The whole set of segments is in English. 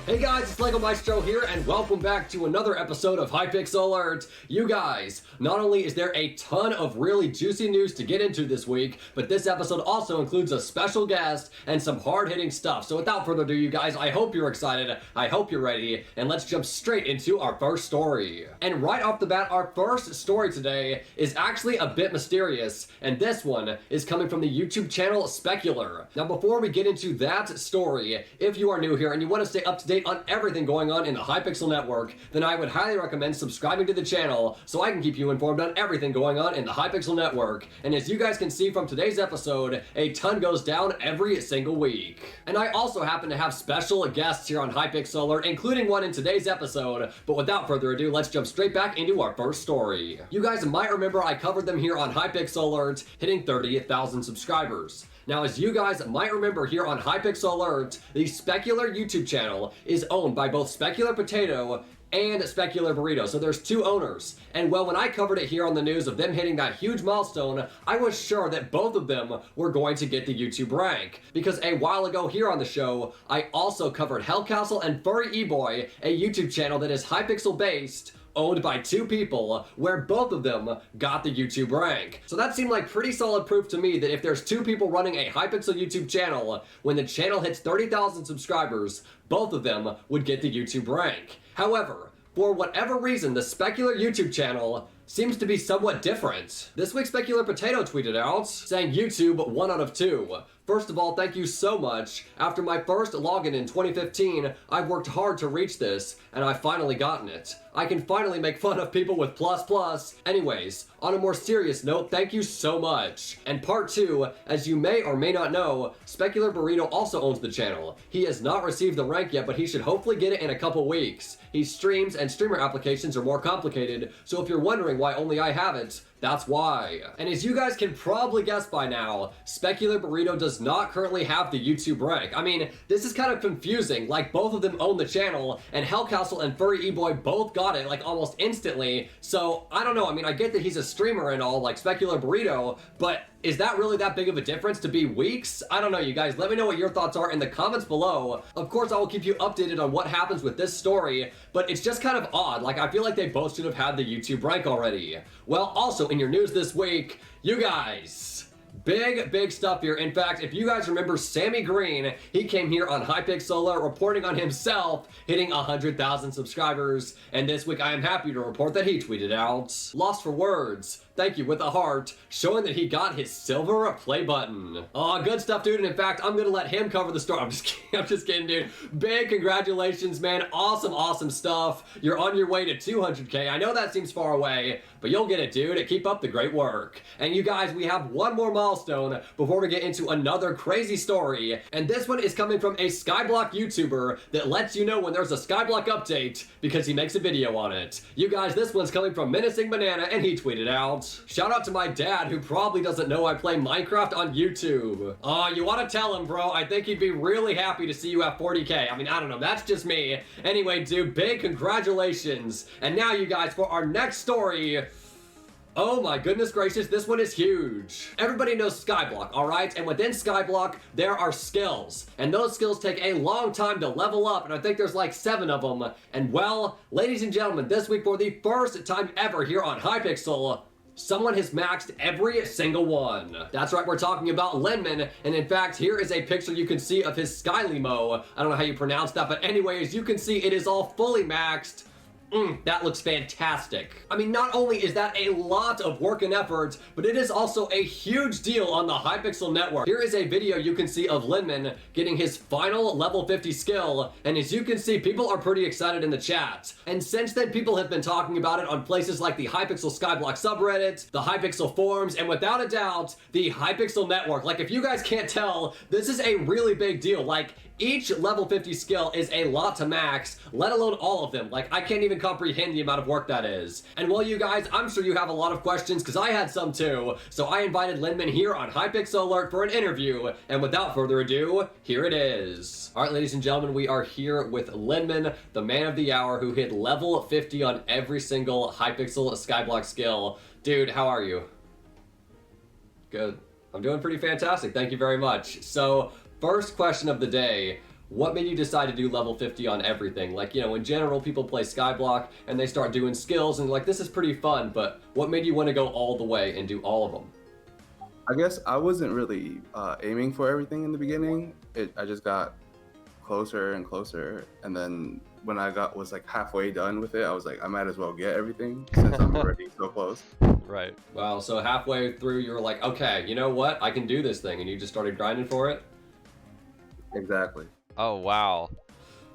Hey guys, it's LEGO Maestro here, and welcome back to another episode of Hypixel Alert. You guys, not only is there a ton of really juicy news to get into this week, but this episode also includes a special guest and some hard-hitting stuff. So without further ado, you guys, I hope you're excited, I hope you're ready, and let's jump straight into our first story. And right off the bat, our first story today is actually a bit mysterious, and this one is coming from the YouTube channel Specular. Now before we get into that story, if you are new here and you want to stay up to date on everything going on in the Hypixel network, then I would highly recommend subscribing to the channel so I can keep you informed on everything going on in the Hypixel network. And as you guys can see from today's episode, a ton goes down every single week. And I also happen to have special guests here on Hypixel Alert, including one in today's episode. But without further ado, let's jump straight back into our first story. You guys might remember I covered them here on Hypixel Alert, hitting 30,000 subscribers. Now, as you guys might remember here on Hypixel Alert, the Specular YouTube channel is owned by both Specular Potato and Specular Burrito, so there's two owners. And well, when I covered it here on the news of them hitting that huge milestone, I was sure that both of them were going to get the YouTube rank. Because a while ago here on the show, I also covered Hellcastle and Furry E-Boy, a YouTube channel that is Hypixel based, owned by two people, where both of them got the YouTube rank. So that seemed like pretty solid proof to me that if there's two people running a Hypixel YouTube channel, when the channel hits 30,000 subscribers, both of them would get the YouTube rank. However, for whatever reason, the Specular YouTube channel seems to be somewhat different. This week, Specular Potato tweeted out, saying YouTube 1 out of 2. First of all, thank you so much. After my first login in 2015, I've worked hard to reach this, and I've finally gotten it. I can finally make fun of people with ++. Anyways, on a more serious note, thank you so much. And part 2, as you may or may not know, Specular Burrito also owns the channel. He has not received the rank yet, but he should hopefully get it in a couple weeks. He streams, and streamer applications are more complicated, so if you're wondering why only I have it, that's why. And as you guys can probably guess by now, Specular Burrito does not currently have the YouTube rank. I mean, this is kind of confusing, like both of them own the channel, and Hellcastle and Furry E-Boy both got it, like almost instantly, so I don't know, I mean, I get that he's a streamer and all, like Specular Burrito, but is that really that big of a difference to be weeks? I don't know, you guys. Let me know what your thoughts are in the comments below. Of course, I will keep you updated on what happens with this story, but it's just kind of odd. Like, I feel like they both should have had the YouTube rank already. Well, also in your news this week, you guys, big stuff here. In fact, if you guys remember SammyGreen, he came here on Hypixel Alert reporting on himself hitting 100,000 subscribers, and this week I am happy to report that he tweeted out, "Lost for words. Thank you," with a heart, showing that he got his silver play button. Oh, good stuff, dude. And in fact, I'm gonna let him cover the story. I'm just kidding, dude. Big congratulations, man. Awesome stuff. You're on your way to 200K. I know that seems far away, but you'll get it, dude. Keep up the great work. And you guys, we have one more milestone before we get into another crazy story. And this one is coming from a Skyblock YouTuber that lets you know when there's a Skyblock update because he makes a video on it. You guys, this one's coming from MenacingBanana, and he tweeted out, "Shout out to my dad, who probably doesn't know I play Minecraft on YouTube. Oh, you want to tell him, bro. I think he'd be really happy to see you at 40K. I mean, I don't know. That's just me. Anyway, dude, big congratulations. And now, you guys, for our next story. Oh my goodness gracious, this one is huge. Everybody knows Skyblock, alright? And within Skyblock, there are skills. And those skills take a long time to level up, and I think there's like 7 of them. And well, ladies and gentlemen, this week for the first time ever here on Hypixel, someone has maxed every single one. That's right, we're talking about Linman, and in fact, here is a picture you can see of his Skylimo. I don't know how you pronounce that, but anyway, as you can see, it is all fully maxed. That looks fantastic. I mean, not only is that a lot of work and effort, but it is also a huge deal on the Hypixel network. Here is a video you can see of Linman getting his final level 50 skill, and as you can see, people are pretty excited in the chat. And since then, people have been talking about it on places like the Hypixel Skyblock subreddit, the Hypixel forums, and without a doubt, the Hypixel network. Like, if you guys can't tell, this is a really big deal. Like, each level 50 skill is a lot to max, let alone all of them. Like, I can't even comprehend the amount of work that is. And well, you guys, I'm sure you have a lot of questions, because I had some too. So I invited Linman here on Hypixel Alert for an interview, and without further ado, here it is. Alright, ladies and gentlemen, we are here with Linman, the man of the hour, who hit level 50 on every single Hypixel Skyblock skill. Dude, how are you? Good. I'm doing pretty fantastic, thank you very much. So, first question of the day. what made you decide to do level 50 on everything? Like, you know, in general, people play Skyblock and they start doing skills and like, this is pretty fun, but what made you want to go all the way and do all of them? I guess I wasn't really aiming for everything in the beginning. I just got closer and closer, and then when I was like halfway done with it, I was like, I might as well get everything since I'm already so close. Right. Wow, so halfway through you were like, okay, you know what? I can do this thing, and you just started grinding for it? Exactly. Oh, wow.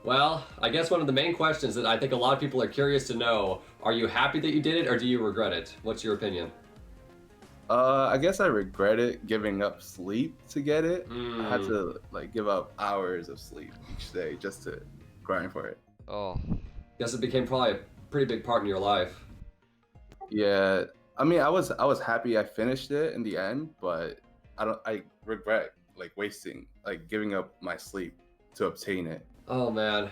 Well, I guess one of the main questions that I think a lot of people are curious to know, are you happy that you did it or do you regret it? What's your opinion? I guess I regretted giving up sleep to get it. I had to like give up hours of sleep each day just to grind for it. Oh. Guess it became probably a pretty big part in your life. Yeah, I mean, I was happy I finished it in the end, but I regret like giving up my sleep to obtain it. Oh man.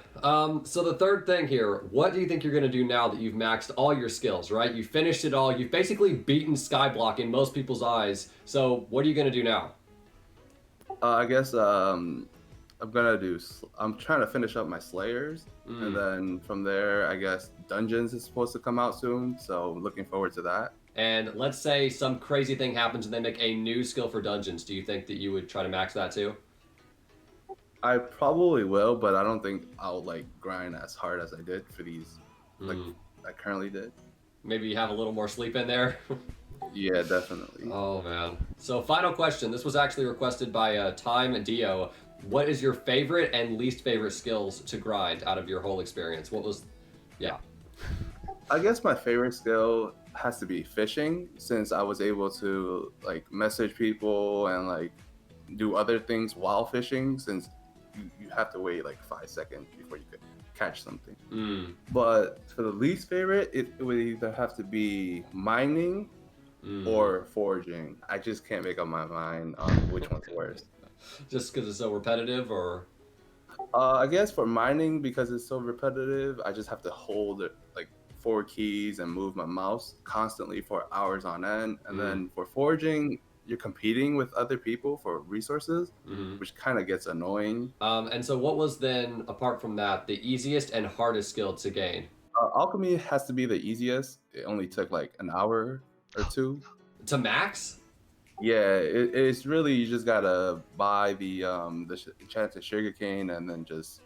So the third thing here, what do you think you're gonna do now that you've maxed all your skills, right? You finished it all, you've basically beaten Skyblock in most people's eyes. So what are you gonna do now? I guess I'm trying to finish up my Slayers, and then from there, I guess Dungeons is supposed to come out soon, so looking forward to that. And let's say some crazy thing happens and they make a new skill for Dungeons. Do you think that you would try to max that too? I probably will, but I don't think I'll like grind as hard as I did for these, like I currently did. Maybe you have a little more sleep in there? Yeah, definitely. Oh man. So final question. This was actually requested by Time and Dio. What is your favorite and least favorite skills to grind out of your whole experience? What was, yeah. I guess my favorite skill has to be fishing, since I was able to like message people and like do other things while fishing, since you have to wait like 5 seconds before you could catch something. But for the least favorite, it would either have to be mining or foraging. I just can't make up my mind on which one's worse. Just because it's so repetitive, or? I guess for mining, because it's so repetitive, I just have to hold it, like 4 keys and move my mouse constantly for hours on end. And then for foraging, you're competing with other people for resources, which kind of gets annoying. And so what was then, apart from that, the easiest and hardest skill to gain? Alchemy has to be the easiest. It only took like an hour or 2. To max? Yeah, it's really, you just gotta buy the enchanted sugarcane and then just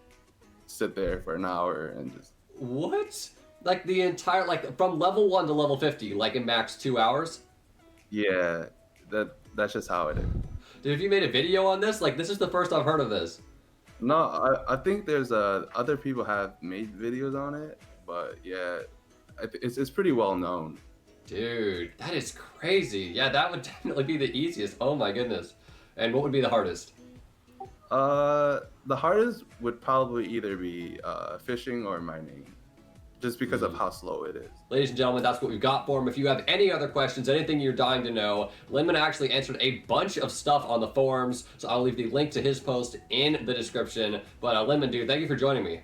sit there for an hour and just... What? Like the entire, like from level 1 to level 50, like in max 2 hours? Yeah, that's just how it is. Dude, have you made a video on this? Like, this is the first I've heard of this. No, I think there's other people have made videos on it, but yeah, it's pretty well known. Dude, that is crazy. Yeah, that would definitely be the easiest. Oh my goodness. And what would be the hardest? The hardest would probably either be fishing or mining, just because of how slow it is. Ladies and gentlemen, that's what we've got for him. If you have any other questions, anything you're dying to know, Linman actually answered a bunch of stuff on the forums, so I'll leave the link to his post in the description. But Linman, dude, thank you for joining me.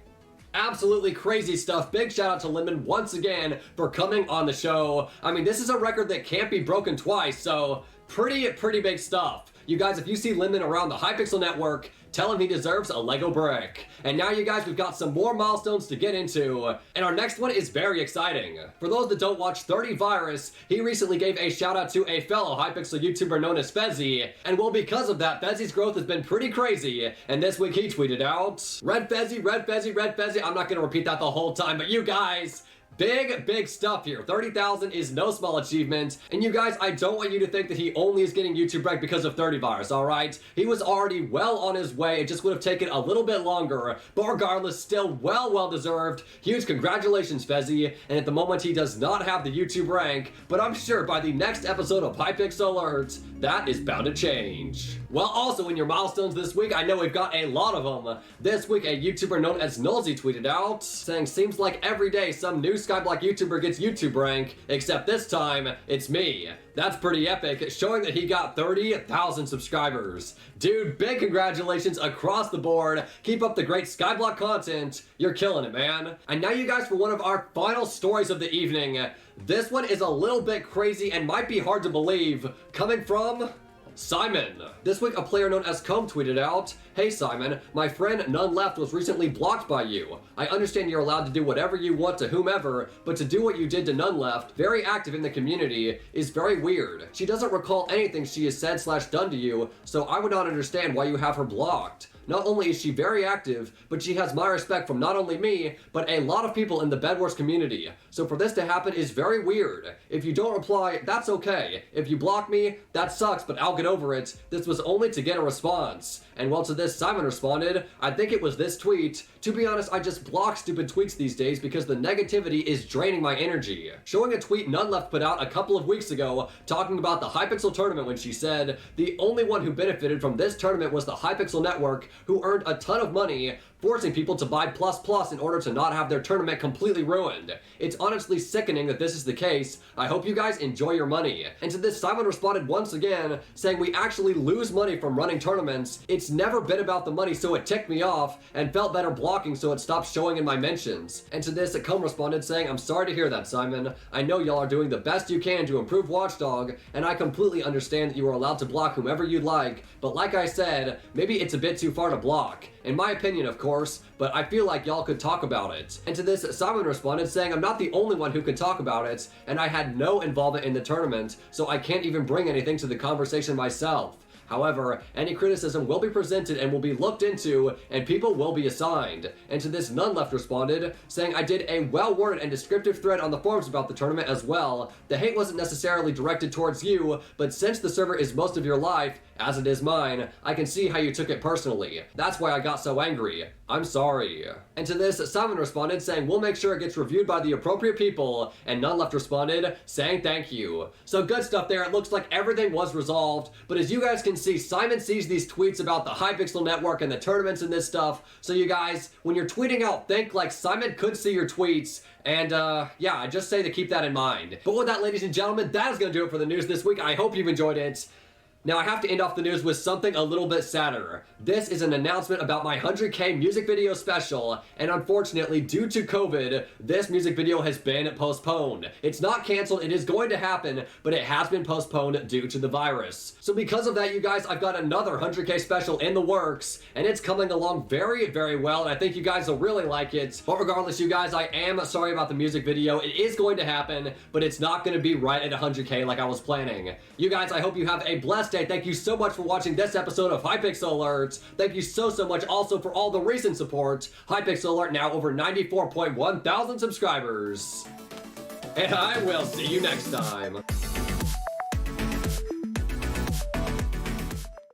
Absolutely crazy stuff. Big shout out to Linman once again for coming on the show. I mean, this is a record that can't be broken twice, so pretty big stuff. You guys, if you see Linman around the Hypixel network, tell him he deserves a Lego brick. And now you guys, we've got some more milestones to get into, and our next one is very exciting. For those that don't watch 30 Virus, he recently gave a shout out to a fellow Hypixel YouTuber known as Fezzy, and well, because of that, Fezzy's growth has been pretty crazy, and this week he tweeted out, Red Fezzy, Red Fezzy, Red Fezzy. I'm not gonna repeat that the whole time, but you guys, big stuff here. 30,000 is no small achievement. And you guys, I don't want you to think that he only is getting YouTube Break because of 30 Virus, alright? He was already well on his way. It just would have taken a little bit longer. But regardless, still well deserved. Huge congratulations, Fezzy. And at the moment, he does not have the YouTube rank. But I'm sure by the next episode of Hypixel Alert, that is bound to change. Well, also in your milestones this week, I know we've got a lot of them. This week, a YouTuber known as Nullzee tweeted out, saying, seems like every day some new Skyblock YouTuber gets YouTube rank, except this time, it's me. That's pretty epic, showing that he got 30,000 subscribers. Dude, big congratulations across the board. Keep up the great Skyblock content. You're killing it, man. And now you guys for one of our final stories of the evening. This one is a little bit crazy and might be hard to believe, coming from Simon. This week, a player known as Comb tweeted out, "Hey Simon, my friend None Left was recently blocked by you. I understand you're allowed to do whatever you want to whomever, but to do what you did to None Left, very active in the community, is very weird. She doesn't recall anything she has said/done to you, so I would not understand why you have her blocked. Not only is she very active, but she has my respect from not only me, but a lot of people in the Bed Wars community. So for this to happen is very weird. If you don't reply, that's okay. If you block me, that sucks, but I'll get over it. This was only to get a response." And well, to this, Simon responded, "I think it was this tweet. To be honest, I just block stupid tweets these days because the negativity is draining my energy." Showing a tweet None Left put out a couple of weeks ago talking about the Hypixel tournament when she said, "The only one who benefited from this tournament was the Hypixel network, who earned a ton of money, forcing people to buy ++ in order to not have their tournament completely ruined. It's honestly sickening that this is the case. I hope you guys enjoy your money." And to this, Simon responded once again, saying, "We actually lose money from running tournaments. It's never been about the money, so it ticked me off, and felt better blocking so it stopped showing in my mentions." And to this, Comb responded saying, "I'm sorry to hear that, Simon. I know y'all are doing the best you can to improve Watchdog, and I completely understand that you are allowed to block whomever you'd like, but like I said, maybe it's a bit too far to block. In my opinion, of course, but I feel like y'all could talk about it." And to this, Simon responded saying, "I'm not the only one who can talk about it, and I had no involvement in the tournament, so I can't even bring anything to the conversation myself. However, any criticism will be presented and will be looked into, and people will be assigned." And to this, None Left responded, saying, "I did a well-worded and descriptive thread on the forums about the tournament as well. The hate wasn't necessarily directed towards you, but since the server is most of your life, as it is mine, I can see how you took it personally. That's why I got so angry. I'm sorry." And to this, Simon responded saying, "We'll make sure it gets reviewed by the appropriate people," and None Left responded saying thank you. So good stuff there. It looks like everything was resolved, but as you guys can see, Simon sees these tweets about the Hypixel network and the tournaments and this stuff. So you guys, when you're tweeting out, think like Simon could see your tweets. And yeah, I just say to keep that in mind. But with that, ladies and gentlemen, that is going to do it for the news this week. I hope you've enjoyed it. Now, I have to end off the news with something a little bit sadder. This is an announcement about my 100K music video special, and unfortunately, due to COVID, this music video has been postponed. It's not canceled, it is going to happen, but it has been postponed due to the virus. So because of that, you guys, I've got another 100K special in the works, and it's coming along very, very well, and I think you guys will really like it. But regardless, you guys, I am sorry about the music video. It is going to happen, but it's not going to be right at 100K like I was planning. You guys, I hope you have a blessed day. Thank you so much for watching this episode of Hypixel Alert. Thank you so much also for all the recent support. Hypixel Alert now over 94.1 thousand subscribers. And I will see you next time.